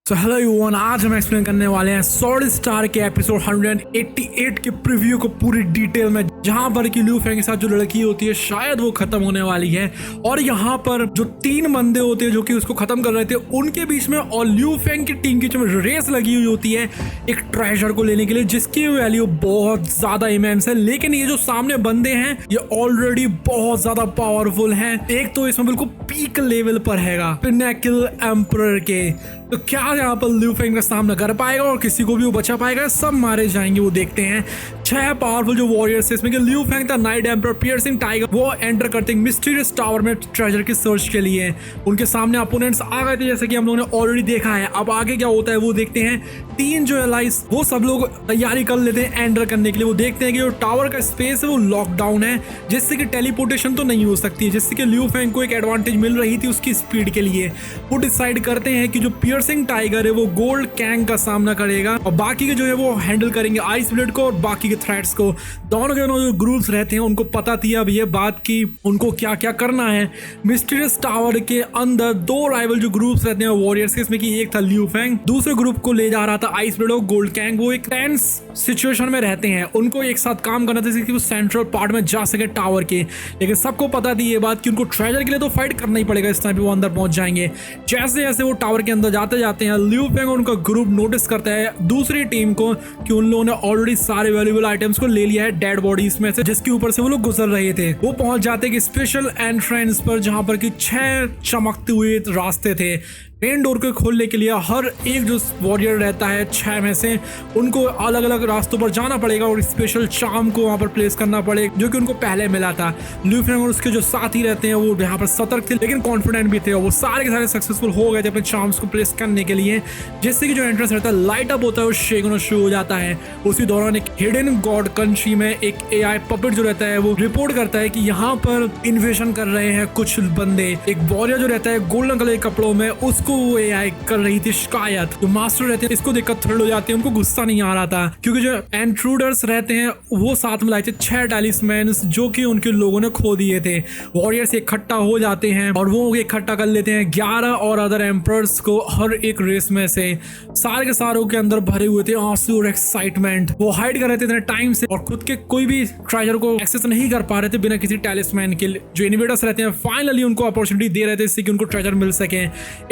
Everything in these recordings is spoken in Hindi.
तो हेलो एवरीवन, आज हम एक्सप्लेन करने वाले हैं स्वॉर्ड स्टार के एपिसोड 188 के प्रीव्यू को पूरी डिटेल में, जहां पर कि ल्यू फेंग के साथ जो लड़की होती है शायद वो खत्म होने वाली है और यहाँ पर जो 3 बंदे होते हैं जो कि उसको खत्म कर रहे थे उनके बीच में और ल्यू फेंग की टीम की जो रेस लगी हुई होती है एक ट्रेजर को लेने के लिए जिसकी वैल्यू बहुत ज्यादा इमेंस है। लेकिन ये जो सामने बंदे हैं ये ऑलरेडी बहुत ज्यादा पावरफुल हैं। एक तो इसमें बिल्कुल पीक लेवल पर हैगा पिनेकल एम्परर के, तो क्या यहाँ पर ल्यू फेंग का सामना कर पाएगा और किसी को भी वो बचा पाएगा? सब मारे जाएंगे, वो देखते हैं। 6 पावरफुल जो वॉरियर्स है इसमें कि ल्यू फेंग था, नाइट एम्परर, पियर्सिंग टाइगर, वो एंटर करते हैं मिस्टीरियस टावर में ट्रेजर की सर्च के लिए। उनके सामने अपोनेंट्स आ गए थे जैसे कि हम लोगों ने ऑलरेडी देखा है। अब आगे क्या होता है वो देखते हैं। 3 जो एलाइज वो सब लोग तैयारी कर लेते हैं एंटर करने के लिए। वो देखते हैं कि जो टावर का स्पेस है वो लॉकडाउन है जिससे कि टेलीपोर्टेशन तो नहीं हो सकती है, जिससे कि ल्यू फेंग को एक एडवांटेज मिल रही थी उसकी स्पीड के लिए। वो डिसाइड करते हैं कि जो पियर्सिंग टाइगर है वो गोल्ड कैंग का सामना करेगा और बाकी के जो है वो हैंडल करेंगे आइस ब्लेड को और बाकी के थ्रेट्स को। दोनों के जो ग्रुप्स रहते हैं उनको पता थी अब ये बात की उनको क्या क्या करना है। मिस्टीरियस टावर के अंदर 2 राइवल जो ग्रुप्स रहते हैं वॉरियर्स के, इसमें कि एक था ल्यू फेंग, दूसरे ग्रुप को ले जा रहा था आइस ब्लेड और गोल्ड कैंग। वो एक टेंस सिचुएशन में रहते हैं, उनको एक साथ काम करना था जिससे कि वो सेंट्रल पार्ट में जा सके टावर के। लेकिन सबको पता थी ये बात कि उनको ट्रेजर के लिए तो फाइट करना ही पड़ेगा, इस टाइम पे वो अंदर पहुंच जाएंगे। जैसे जैसे वो टावर के अंदर जाते हैं ल्यू फेंग और उनका ग्रुप नोटिस करता है दूसरी टीम को कि उन लोगों ने ऑलरेडी सारे वैल्यूएबल आइटम्स को ले लिया है डेड बॉडीज में से जिसके ऊपर से वो लोग गुजर रहे थे। वो पहुंच जाते हैं स्पेशल एंट्रेंस पर जहां पर कि 6 चमकते हुए रास्ते थे। मेन डोर को खोलने के लिए हर एक जो वॉरियर रहता है 6 में से उनको अलग अलग रास्तों पर जाना पड़ेगा और स्पेशल चार्म को वहां पर प्लेस करना पड़ेगा जो कि उनको पहले मिला था। ल्यू फेंग और उसके जो साथी रहते हैं वो यहाँ पर सतर्क थे लेकिन कॉन्फिडेंट भी थे और वो सारे के सारे सक्सेसफुल हो गए थे अपने चार्म्स को प्लेस करने के लिए, जिससे कि जो एंट्रेंस रहता है लाइट अप होता है और शेक होना शुरू हो जाता है। उसी दौरान एक हिडन गॉड कंट्री में एक AI पपेट जो रहता है वो रिपोर्ट करता है कि यहाँ पर इन्वेजन कर रहे हैं कुछ बंदे। एक वॉरियर जो रहता है गोल्डन कलर के कपड़ों में उसको वो AI कर रही थी शिकायत। जो मास्टर रहते हैं इसको देखकर थ्रिल हो जाते हैं, उनको गुस्सा नहीं आ रहा था क्योंकि जो इंट्रूडर्स रहते हैं वो साथ में लाए थे 6 टैलिस्मैन्स जो कि उनके लोगों ने खो दिए थे। वॉरियर्स इकट्ठा हो जाते हैं और वो इकट्ठा कर लेते हैं 11 और अदर एम्परर्स को हर एक रेस में से। सारे के सारों के अंदर भरे हुए थे आंसू और एक्साइटमेंट। वो हाइड कर रहे थे टाइम से और खुद के कोई भी ट्रेजर को एक्सेस नहीं कर पा रहे थे बिना किसी टैलिस्मैन के। जो इन्वेडर्स रहते हैं फाइनली उनको अपॉर्चुनिटी दे रहे थे इससे कि उनको ट्रेजर मिल सके।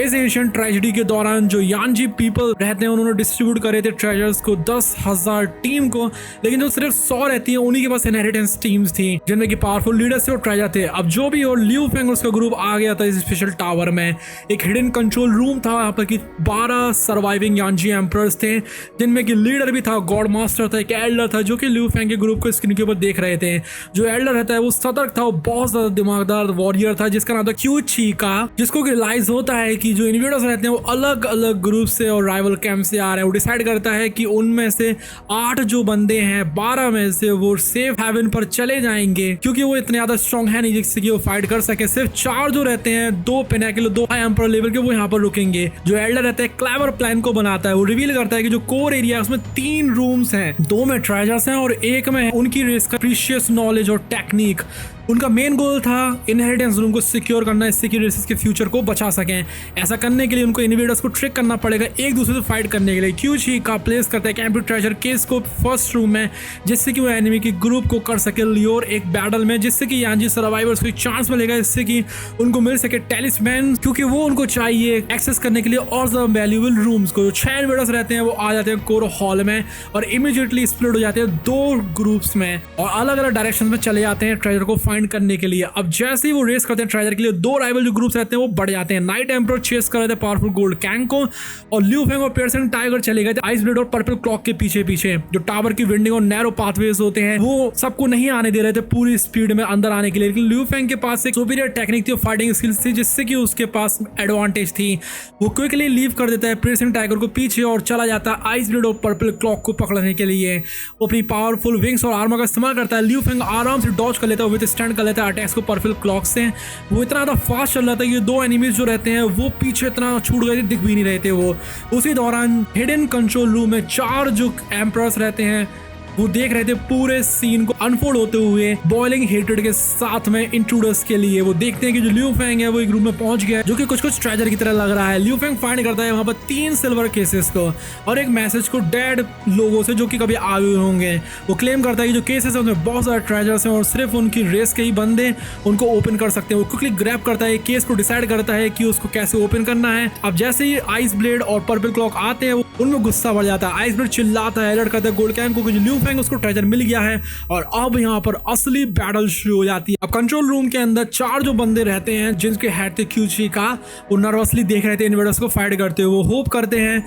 इस एंशिएंट ट्रेजेडी के दौरान जो यानजी पीपल रहते हैं उन्होंने डिस्ट्रीब्यूट करे थे ट्रेजर्स को 10,000 टीम को, लेकिन जो सिर्फ 100 रहती है उन्हीं के पास इनहेरिटेंस टीम्स थी जिनमें कि पावरफुल लीडर्स थे और ट्रेजर थे। अब जो भी और ल्यू फेंग और उसका ग्रुप आ गया था इस स्पेशल टावर में। एक हिडन कंट्रोल रूम था यहाँ पर कि 12 सर्वाइविंग यानजी एम्परर्स थे जिनमें कि लीडर भी था, गॉड मास्टर था, एक एल्डर था जो कि ल्यू फेंग के ग्रुप को स्क्रीन के ऊपर देख रहे थे। जो एल्डर रहता है वो सतर्क था, वो बहुत ज्यादा दिमागदार वॉरियर था जिसका नाम था क्यू चीका, जिसको रियलाइज होता है कि जो इन्वेडर्स रहते हैं वो अलग अलग ग्रुप से और राइवल कैंप से आ रहे हैं। वो डिसाइड करता है कि उनमें से 8 जो बंदे हैं 12 में से वो सेफ हेवन पर चले जाएंगे क्योंकि वो इतने ज्यादा स्ट्रॉन्ग है नहीं जिससे कि वो फाइट कर सके। सिर्फ 4 जो रहते हैं 2 पिनेकल 2 एम्परर लेवल के वो यहाँ पर रुकेंगे। जो एल्डर रहता है क्लेवर प्लान को बनाता है, वो रिवील करता है कि जो कोर एरिया है उसमें 3 रूम्स हैं, 2 में ट्रेजर्स हैं और एक में उनकी रेस का प्रीशियस नॉलेज और टेक्निक। उनका मेन गोल था इनहेरिटेंस रूम को सिक्योर करना इससे कि रेसेस के फ्यूचर को बचा सकें। ऐसा करने के लिए उनको इन्वेडर्स को ट्रिक करना पड़ेगा एक दूसरे से फाइट करने के लिए। क्यू का प्लेस करता है कैंप ट्रेजर केस को फर्स्ट रूम में जिससे कि वो एनिमी के ग्रुप को कर सके लियोर एक बैटल में, जिससे कि यानजी सर्वाइवर्स को चांस मिलेगा इससे कि उनको मिल सके टैलिस्मैन क्योंकि वो उनको चाहिए एक्सेस करने के लिए और ज्यादा वैल्यूएबल रूम्स को। 6 इन्वेडर्स रहते हैं वो आ जाते हैं कोर हॉल में और इमीडिएटली स्प्लिट हो जाते हैं 2 ग्रुप्स में और अलग अलग डायरेक्शन में चले जाते हैं ट्रेजर को करने के लिए। अब जैसे ही वो रेस करते हैं ट्रेजर के लिए 2 राइवल जो ग्रुप्स रहते हैं वो बढ़ जाते हैं। नाइट एम्परर चेस कर रहे थे पावरफुल गोल्ड कैंग को और ल्यू फेंग और पियर्सिंग टाइगर चले गए थे आइस ब्लेड और पर्पल क्लॉक के पीछे पीछे। जो टावर की विंडिंग और नैरो पाथवेज होते हैं वो सबको नहीं आने दे रहे थे पूरी स्पीड में अंदर आने के लिए, लेकिन ल्यू फेंग के पास एक सुपीरियर टेक्निक थी और फाइटिंग स्किल्स थी जिससे कि उसके पास एडवांटेज थी। वो क्विकली लीव कर देता है पियर्सिंग टाइगर को पीछे और चला जाता है आइस ब्लेड और पर्पल क्लॉक को पकड़ने के लिए। वो अपनी पावरफुल विंग्स और आर्मर का इस्तेमाल करता है। ल्यू फेंग आराम से डॉज कर लेता है, विद स्टैंड कर लेता है अटैक्स को पर्पल क्लॉक से। वो इतना ज्यादा फास्ट चल रहा था कि 2 एनिमीज जो रहते हैं वो पीछे इतना छूट गए थे दिख भी नहीं रहे थे वो। उसी दौरान हिडन कंट्रोल रूम में 4 जो एम्परर्स रहते हैं वो देख रहे थे पूरे सीन को अनफोल्ड होते हुए बॉइलिंग हेटेड के साथ में इंट्रूडर्स के लिए। वो देखते हैं कि जो लियू फेंग है वो एक रूम में पहुंच गया जो कि कुछ ट्रेजर की तरह लग रहा है। लियू फेंग फाइंड करता है वहां पर 3 सिल्वर केसेस को और एक मैसेज को डेड लोगों से जो कि कभी आए हुए होंगे। वो क्लेम करता है कि जो केसेस है उसमें बहुत सारे ट्रेजर्स हैं और सिर्फ उनकी रेस के ही बंदे उनको ओपन कर सकते हैं। वो क्विकली ग्रैब करता है केस को, डिसाइड करता है कि उसको कैसे ओपन करना है। अब जैसे ही आइस ब्लेड और पर्पल क्लॉक आते हैं उनमें गुस्सा बढ़ जाता है। आइस ब्लेड चिल्लाता है, अलर्ट करता है गोल्ड कैंग को कि लियू फेंग उसको ट्रेजर मिल गया है और अब यहाँ पर असली बैटल शुरू हो जाती है। अब कंट्रोल रूम के अंदर 4 जो बंदे रहते हैं जिनके हेड थे क्यूची का, वो नर्वसली देख रहे थे इन्वेडर्स को फाइट करते हुए। वो होप करते हैं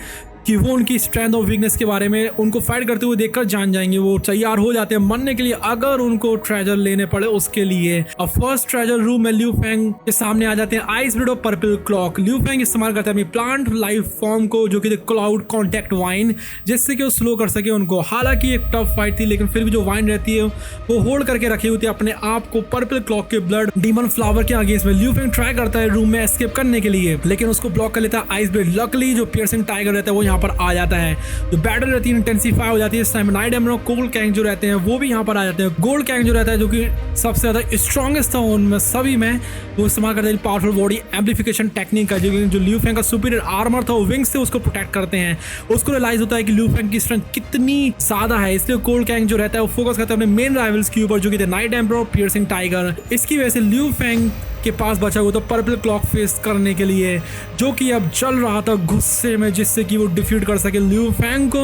कि वो उनकी स्ट्रेंथ और वीकनेस के बारे में उनको फाइट करते हुए देखकर जान जाएंगे। वो तैयार हो जाते हैं मरने के लिए अगर उनको ट्रेजर लेने पड़े उसके लिए। अब फर्स्ट ट्रेजर रूम में लियू फेंग के सामने आ जाते हैं आइस ब्लेड और पर्पल क्लॉक। लियू फेंग इस्तेमाल करता है अपनी प्लांट लाइफ फॉर्म को जो कि क्लाउड कॉन्टैक्ट वाइन, जिससे कि वो स्लो कर सके उनको। हालांकि एक टफ फाइट थी लेकिन फिर भी जो वाइन रहती है वो होल्ड करके रखी हुई थी अपने आप को पर्पल क्लॉक के ब्लड डीमन फ्लावर के अगेंस्ट में। लियू फेंग ट्राई करता है रूम में एस्केप करने के लिए लेकिन उसको ब्लॉक कर लेता है आइस ब्लेड। लकली जो पियर्सिंग टाइगर रहता है वो यहाँ पर आ जाता है। जो बैटल रहती है इंटेंसिफाई हो जाती है। इस time night emerald gold Kang जो रहते हैं वो भी यहाँ पर आ जाते हैं। गोल्ड कैंग जो रहता है जो कि सबसे ज्यादा स्ट्रॉन्गेस्ट था उनमें सभी में, वो इस्तेमाल करते हैं पावरफुल बॉडी एम्प्लीफिकेशन टेक्निक का। जो लियू फेंग का सुपीरियर आर्मर था वो विंग्स से उसको प्रोटेक्ट करते हैं। उसको रियलाइज होता है कि लियू फेंग की स्ट्रेंथ कितनी ज्यादा है, इसलिए गोल्ड कैंग जो रहता है वो फोकस करता है अपने मेन राइवल्स के ऊपर जो कि थे नाइट एम्परर और पियर्सिंग टाइगर। इसकी वजह से लियू फेंग के पास बचा हुआ था पर्पल क्लॉक फेस करने के लिए जो कि अब चल रहा था गुस्से में, जिससे कि वो डिफीट कर सके लियू फेंग को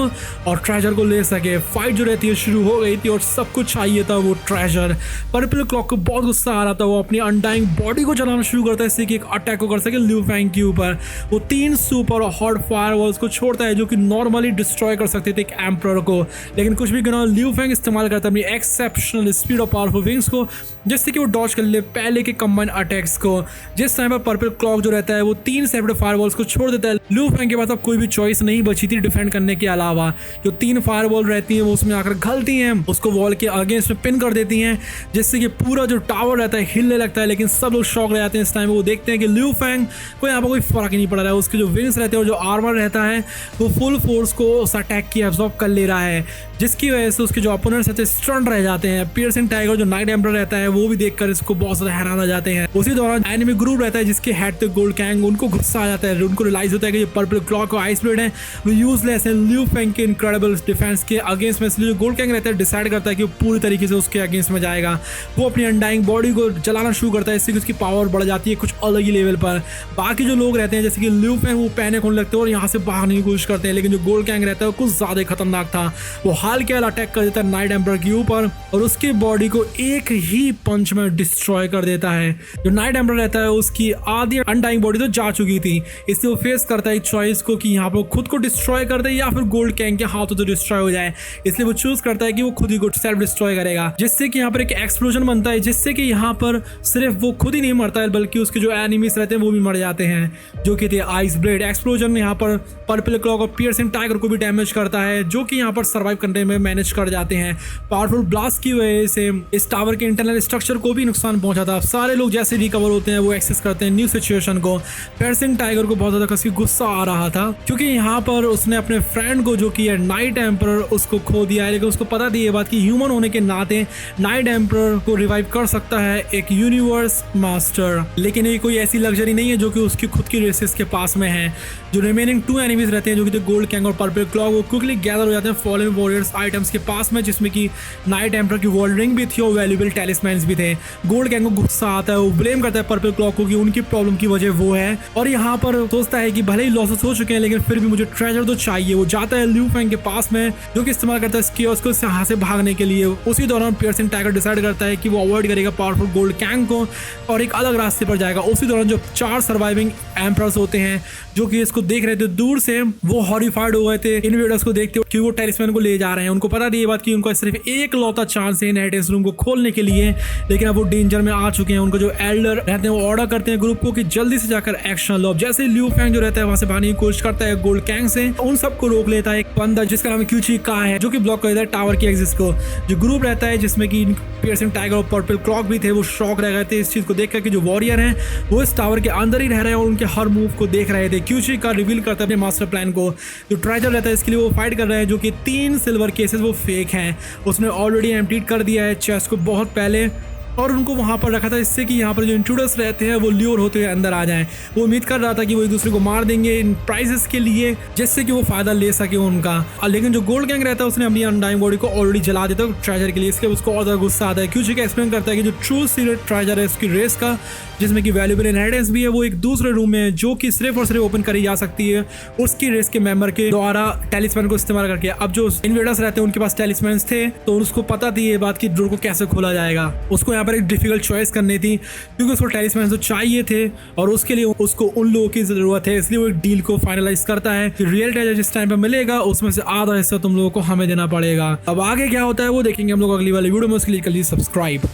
और ट्रेजर को ले सके। फाइट जो रहती है शुरू हो गई थी और सब कुछ चाहिए था वो ट्रेजर। पर्पल क्लॉक को बहुत गुस्सा आ रहा था। वो अपनी अनडाइंग बॉडी को चलाना शुरू करता है इससे कि एक अटैक को कर सके लियू फेंग के ऊपर। वो 3 सुपर और हॉट फायरवॉल्स को छोड़ता है जो कि नॉर्मली डिस्ट्रॉय कर सकते थे एक एम्परर को, लेकिन कुछ भी करना लियू फेंग इस्तेमाल करता है अपनी एक्सेप्शनल स्पीड और पावरफुल विंग्स को, जिससे कि वो डॉज कर ले पहले के कंबाइंड अटैक्स को। जिस टाइम पर पर्पल क्लॉक जो रहता है वो 3 सेपरेट फायरवॉल्स को छोड़ देता है। लियू फेंग के पास अब कोई भी चॉइस नहीं बची थी डिफेंड करने के अलावा। जो 3 फायरवॉल रहती हैं वो उसमें आकर घलती हैं, उसको वॉल के अगेंस्ट में पिन कर देती हैं, जिससे कि पूरा जो टावर रहता है हिलने लगता है। लेकिन सब लोग शॉक रह जाते हैं इस टाइम। वो देखते हैं कि लियू फेंग को यहाँ पर कोई फर्क ही नहीं पड़ रहा है। उसके जो विंग्स रहते हैं और जो आर्मर रहता है वो फुल फोर्स को उस अटैक की एब्जॉर्ब कर ले रहा है, जिसकी वजह से उसके जो अपोनेंट्स रहते हैं स्टन रह जाते हैं। पियर्सिंग टाइगर जो नाइट एम्परर रहता है वो भी देखकर इसको बहुत ज्यादा हैरान हो जाते हैं। उसी दौरान एनिमी ग्रुप रहता है जिसके हेड थे गोल्ड कैंग, उनको गुस्सा आ जाता है। उनको रियलाइज होता है कि जो पर्पल क्लॉक और आइस ब्लेड है वो यूजलेस है लियू फेंग के इनक्रेडिबल डिफेंस के अगेंस्ट में। इसलिए जो गोल्ड कैंग रहता है डिसाइड करता है कि वो पूरी तरीके से उसके अगेंस्ट में जाएगा। वो अपनी अनडाइंग बॉडी को जलाना शुरू करता है, इससे कि उसकी पावर बढ़ जाती है कुछ अलग ही लेवल पर। बाकी जो लोग रहते हैं जैसे कि लियू फेंग वो पैनिक होने लगते हैं और यहाँ से भागने की कोशिश करते हैं, लेकिन जो गोल्ड कैंग रहता है वो कुछ ज्यादा खतरनाक था। वो हाल के हाल अटैक कर देता है नाइट एम्परर के ऊपर और उसकी बॉडी को एक ही पंच में डिस्ट्रॉय कर देता है। जो नाइट एम्परर रहता है उसकी आधी अनडाइंग बॉडी तो जा चुकी थी, इसलिए वो फेस करता है एक चॉइस को कि यहाँ पर खुद को डिस्ट्रॉय कर दे या फिर गोल्ड कैंग के हाथों तो डिस्ट्रॉय हो जाए। इसलिए वो चूज करता है कि वो खुद ही को सेल्फ डिस्ट्रॉय करेगा, जिससे कि यहाँ पर एक एक्सप्लोजन बनता है, जिससे कि यहाँ पर सिर्फ वो खुद ही नहीं मरता है बल्कि उसके जो एनिमीज रहते हैं वो भी मर जाते हैं, जो कि थे आइस ब्लेड। एक्सप्लोजन यहाँ पर पर्पल क्लॉक और पियर्सिंग टाइगर को भी डैमेज करता है, जो कि यहाँ पर सर्वाइव करने में मैनेज कर जाते हैं। पावरफुल ब्लास्ट की वजह से इस टावर के इंटरनल स्ट्रक्चर को भी नुकसान पहुंचा था। सारे लोग जैसे रिकवर होते हैं वो एक्सेस करते हैं न्यू सिचुएशन को। पियर्सिंग टाइगर को बहुत ज्यादा कसके गुस्सा आ रहा था क्योंकि यहाँ पर उसने अपने फ्रेंड को जो कि है नाइट एम्परर उसको खो दिया है, लेकिन उसको पता थी ये बात कि ह्यूमन होने के नाते नाइट एम्परर को रिवाइव कर सकता है एक यूनिवर्स मास्टर, लेकिन ये कोई ऐसी लग्जरी नहीं है जो कि उसकी खुद की रेसेस के पास में है। जो रिमेनिंग 2 एनिमीज रहते हैं जो कि गोल्ड कैंग और पर्पल क्लॉक, वो क्विकली गैदर हो जाते हैं फॉलन वॉरियर्स आइटम्स के पास में, जिसमें कि नाइट एम्परर की वर्ल्ड रिंग भी थी और वैल्यूएबल टैलिस्मैन्स भी थे। गोल्ड कैंग को गुस्सा आता है, वो ब्लेम करता है पर्पल क्लॉक को कि उनकी प्रॉब्लम की वजह वो है और यहाँ पर सोचता है कि भले ही लॉसेस हो चुके हैं लेकिन फिर भी मुझे ट्रेजर तो चाहिए। वो जाता है लियू फेंग के पास में जो कि इस्तेमाल करता है स्कियोस को यहाँ से भागने के लिए। उसी दौरान पियर्सिंग टाइगर डिसाइड करता है कि वो अवॉइड करेगा पावरफुल गोल्ड कैंग को और एक अलग रास्ते पर जाएगा। उसी दौरान जो 4 सर्वाइविंग एम्परर्स होते हैं जो कि इसको देख रहे थे दूर से, वो हॉरिफाइड हो गए थे इन्वेडर्स को देखते कि वो टैलिस्मैन को ले जा रहे हैं। उनको पता थी ये बात कि उनका सिर्फ एक लौता चांस है इनहेरिटेंस रूम को खोलने के लिए, लेकिन अब वो डेंजर में आ चुके हैं। उनका जो एल्डर रहते हैं वो ऑर्डर करते हैं ग्रुप को कि जल्दी से जाकर एक्शन लो। जैसे लियू फेंग जो रहता है वहां से भागने की कोशिश करता है गोल्ड कैंग से, उन सबको रोक लेता है एक बंदा जिसका नाम क्यूची का है, जो कि ब्लॉक कर देता है टावर के एग्जिट को। जो ग्रुप रहता है जिसमें कि पियर्सिंग टाइगर और पर्पल क्लॉक भी थे, वो शॉक रह गए थे इस चीज को देखकर कि जो वॉरियर हैं वो इस टावर के अंदर ही रह रहे हैं और उनके हर मूव को देख रहे थे। क्यूची का रिवील करता है अपने मास्टर प्लान को। जो ट्रेजर रहता है इसके लिए वो फाइट कर रहे हैं, जो कि 3 सिल्वर केसेस वो फेक हैं। उसने ऑलरेडी एम्प्टीड कर दिया है चेस्ट को बहुत पहले और उनको वहां पर रखा था इससे कि यहाँ पर जो इंट्रूडर्स रहते हैं वो ल्योर होते हुए अंदर आ जाएं। वो उम्मीद कर रहा था कि वो एक दूसरे को मार देंगे इन प्राइजेस के लिए, जिससे कि वो फायदा ले सके उनका। लेकिन जो गोल्ड गैंग रहता है उसने अपनी अनडाइंग बॉडी को ऑलरेडी जला देता है ट्रेजर के लिए। इसके उसको और ज्यादा गुस्सा आता है। क्यूची का एक्सप्लेन करता है कि जो ट्रू सीक्रेट ट्रेजर है उसकी रेस का, जिसमें कि वैल्यूएबल इनहेरिटेंस भी है, वो एक दूसरे रूम में है जो कि सिर्फ और सिर्फ ओपन करी जा सकती है उसकी रेस के मेंबर के द्वारा टेलिस्मैन को इस्तेमाल करके। अब जो इन्वेडर्स रहते हैं उनके पास टेलिस्मैन थे तो उसको पता थी ये बात कि डोर को कैसे खोला जाएगा। उसको यहाँ पर एक डिफिकल्ट चॉइस करनी थी क्योंकि उसको टेलिस्मैन तो चाहिए थे और उसके लिए उसको उन लोगों की जरूरत है। इसलिए वो एक डील को फाइनलाइज करता है कि रियल ट्रेजर जिस टाइम पे मिलेगा उसमें से आधा हिस्सा तुम लोगों को हमें देना पड़ेगा। अब आगे क्या होता है वो देखेंगे हम लोग अगली वाली वीडियो में। उसके लिए कर लीजिए सब्सक्राइब।